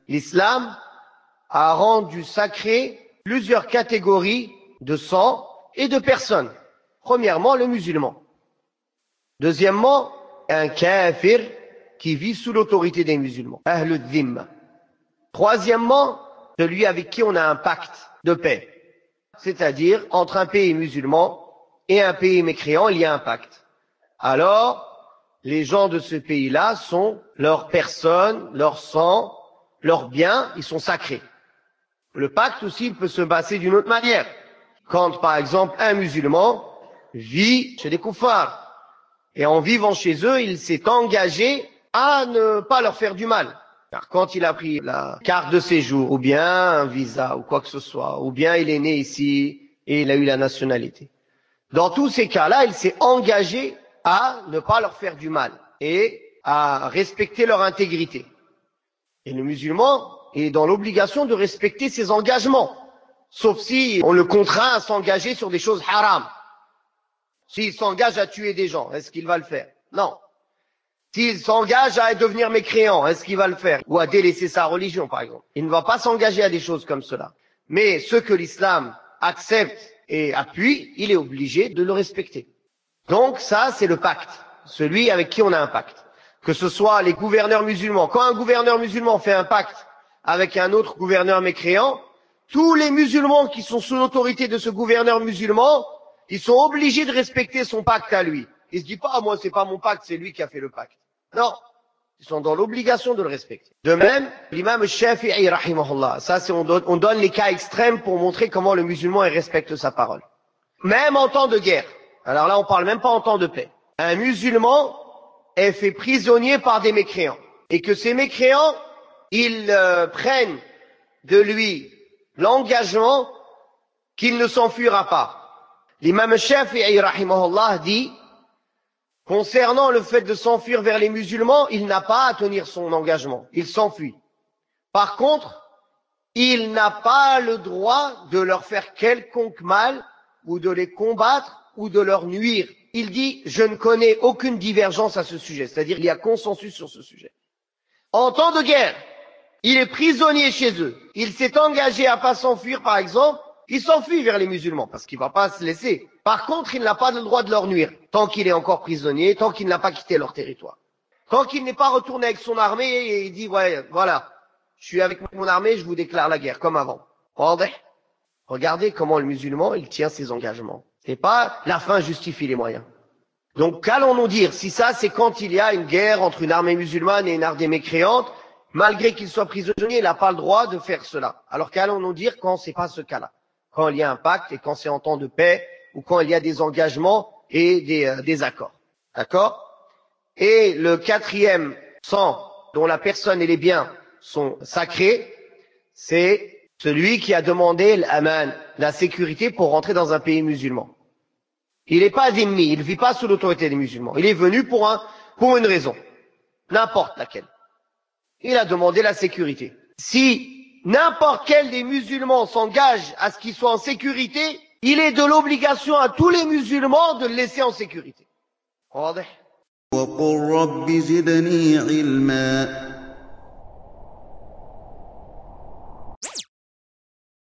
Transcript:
L'islam a rendu sacré plusieurs catégories de sang et de personnes. Premièrement, le musulman. Deuxièmement, un kafir qui vit sous l'autorité des musulmans. Ahlud dhimma. Troisièmement, celui avec qui on a un pacte de paix. C'est-à-dire, entre un pays musulman et un pays mécréant, il y a un pacte. Alors, les gens de ce pays-là sont leurs personnes, leur sang, leurs biens, ils sont sacrés. Le pacte aussi peut se passer d'une autre manière. Quand, par exemple, un musulman vit chez des koufars, et en vivant chez eux, il s'est engagé à ne pas leur faire du mal. Car quand il a pris la carte de séjour, ou bien un visa, ou quoi que ce soit, ou bien il est né ici et il a eu la nationalité. Dans tous ces cas-là, il s'est engagé à ne pas leur faire du mal et à respecter leur intégrité. Et le musulman est dans l'obligation de respecter ses engagements, sauf si on le contraint à s'engager sur des choses haram. S'il s'engage à tuer des gens, est-ce qu'il va le faire? Non. S'il s'engage à devenir mécréant, est-ce qu'il va le faire? Ou à délaisser sa religion, par exemple. Il ne va pas s'engager à des choses comme cela. Mais ce que l'islam accepte et appuie, il est obligé de le respecter. Donc ça, c'est le pacte. Celui avec qui on a un pacte. Que ce soit les gouverneurs musulmans. Quand un gouverneur musulman fait un pacte avec un autre gouverneur mécréant, tous les musulmans qui sont sous l'autorité de ce gouverneur musulman, ils sont obligés de respecter son pacte à lui. Ils se disent pas, ah, moi, c'est pas mon pacte, c'est lui qui a fait le pacte. Non. Ils sont dans l'obligation de le respecter. De même, l'imam Shafi'i, rahimahullah, ça c'est, on donne les cas extrêmes pour montrer comment le musulman il respecte sa parole. Même en temps de guerre. Alors là, on parle même pas en temps de paix. Un musulman est fait prisonnier par des mécréants. Et que ces mécréants, ils prennent de lui l'engagement qu'il ne s'enfuira pas. L'imam Shafi'i, rahimahullah, dit, concernant le fait de s'enfuir vers les musulmans, il n'a pas à tenir son engagement. Il s'enfuit. Par contre, il n'a pas le droit de leur faire quelconque mal ou de les combattre ou de leur nuire. Il dit, je ne connais aucune divergence à ce sujet. C'est-à-dire, il y a consensus sur ce sujet. En temps de guerre, il est prisonnier chez eux. Il s'est engagé à pas s'enfuir, par exemple. Il s'enfuit vers les musulmans parce qu'il va pas se laisser. Par contre, il n'a pas le droit de leur nuire tant qu'il est encore prisonnier, tant qu'il n'a pas quitté leur territoire. Tant qu'il n'est pas retourné avec son armée et il dit, ouais, voilà, je suis avec mon armée, je vous déclare la guerre, comme avant. Regardez comment le musulman, il tient ses engagements. C'est pas la fin justifie les moyens. Donc, qu'allons-nous dire? Si ça, c'est quand il y a une guerre entre une armée musulmane et une armée mécréante, malgré qu'il soit prisonnier, il n'a pas le droit de faire cela. Alors, qu'allons-nous dire quand c'est pas ce cas-là? Quand il y a un pacte et quand c'est en temps de paix ou quand il y a des engagements et des accords. D'accord? Et le quatrième sang dont la personne et les biens sont sacrés, c'est celui qui a demandé l'aman, la sécurité pour rentrer dans un pays musulman. Il n'est pas dhimmi, il ne vit pas sous l'autorité des musulmans. Il est venu pour une raison, n'importe laquelle. Il a demandé la sécurité. Si n'importe quel des musulmans s'engage à ce qu'il soit en sécurité, il est de l'obligation à tous les musulmans de le laisser en sécurité. واضح؟ وقل رب زدني علما